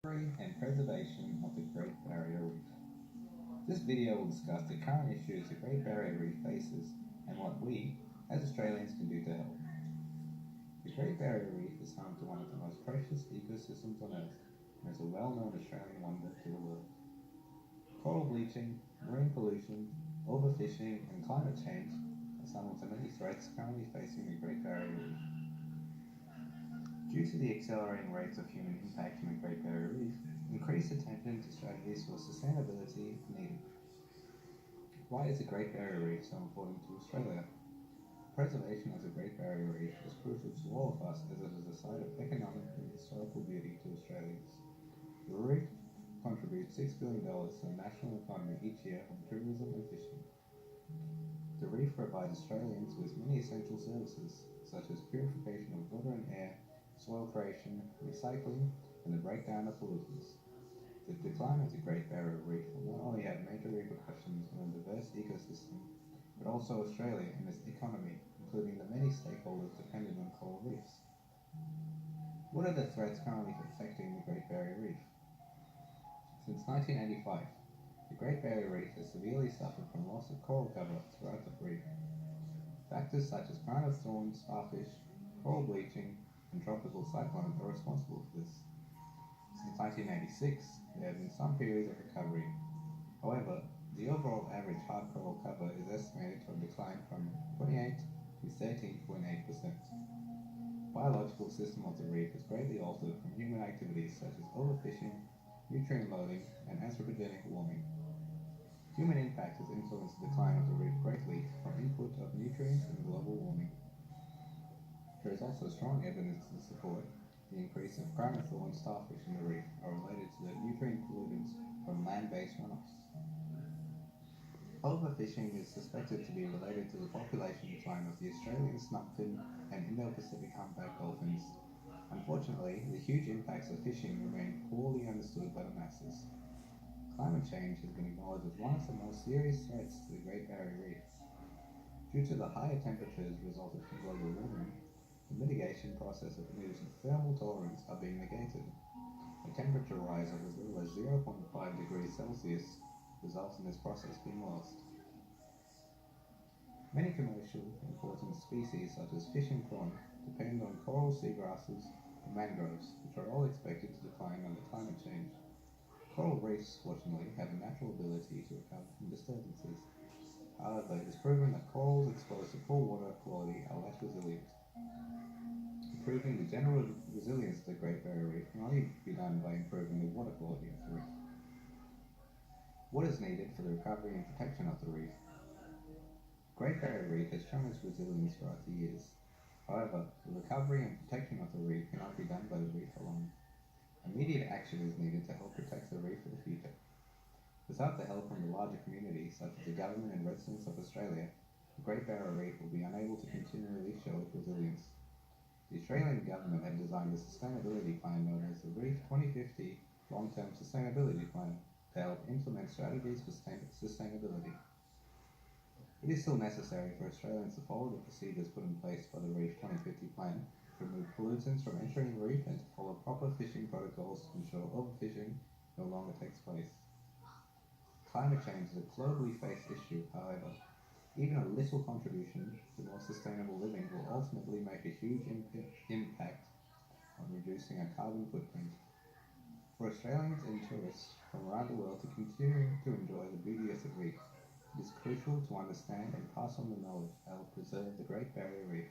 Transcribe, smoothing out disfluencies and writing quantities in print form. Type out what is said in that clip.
Recovery and preservation of the Great Barrier Reef. This video will discuss the current issues the Great Barrier Reef faces and what we, as Australians, can do to help. The Great Barrier Reef is home to one of the most precious ecosystems on Earth and is a well-known Australian wonder to the world. Coral bleaching, marine pollution, overfishing and climate change are some of the many threats currently facing the Great Barrier Reef. Due to the accelerating rates of human impact on the Great Barrier Reef, increased attention to strategies for sustainability is needed. Why is the Great Barrier Reef so important to Australia? Preservation of the Great Barrier Reef is crucial to all of us as it is a site of economic and historical beauty to Australians. The reef contributes $6 billion to the national economy each year from tourism and fishing. The reef provides Australians with many essential services, such as purification of water and air, soil creation, recycling, and the breakdown of pollutants. The decline of the Great Barrier Reef will not only have major repercussions on a diverse ecosystem, but also Australia and its economy, including the many stakeholders dependent on coral reefs. What are the threats currently affecting the Great Barrier Reef? Since 1985, the Great Barrier Reef has severely suffered from loss of coral cover throughout the reef. Factors such as crown of thorns, starfish, coral bleaching, and tropical cyclones are responsible for this. Since 1986, there have been some periods of recovery. However, the overall average hard coral cover is estimated to have declined from 28 to 13.8%. The biological system of the reef is greatly altered from human activities such as overfishing, nutrient loading, and anthropogenic warming. Human impact has influenced the decline of the reef greatly from input of nutrients and global warming. There is also strong evidence to support the increase of crown of thorns starfish in the reef are related to the nutrient pollutants from land-based runoffs. Overfishing is suspected to be related to the population decline of the Australian snubfin and Indo-Pacific humpback dolphins. Unfortunately, the huge impacts of fishing remain poorly understood by the masses. Climate change has been acknowledged as one of the most serious threats to the Great Barrier Reef. Due to the higher temperatures resulting from global warming, the mitigation process of news and thermal tolerance are being negated. A temperature rise of as little as 0.5 degrees Celsius results in this process being lost. Many commercial important species such as fish and prawn depend on coral seagrasses and mangroves, which are all expected to decline under climate change. Coral reefs, fortunately, have a natural ability to recover from disturbances. However, it is proven that corals exposed to poor water quality are less resilient. Improving the general resilience of the Great Barrier Reef can only be done by improving the water quality of the reef. What is needed for the recovery and protection of the reef? The Great Barrier Reef has shown its resilience throughout the years. However, the recovery and protection of the reef cannot be done by the reef alone. Immediate action is needed to help protect the reef for the future. Without the help from the larger community, such as the government and residents of Australia, the Great Barrier Reef will be unable to continually show its resilience. The Australian government had designed a sustainability plan known as the Reef 2050 Long-Term Sustainability Plan to help implement strategies for sustainability. It is still necessary for Australians to follow the procedures put in place by the Reef 2050 plan to remove pollutants from entering the reef and to follow proper fishing protocols to ensure overfishing no longer takes place. Climate change is a globally faced issue, however. Even a little contribution to more sustainable living will ultimately make a huge impact on reducing our carbon footprint. For Australians and tourists from around the world to continue to enjoy the beauty of the reef, it is crucial to understand and pass on the knowledge that will preserve the Great Barrier Reef.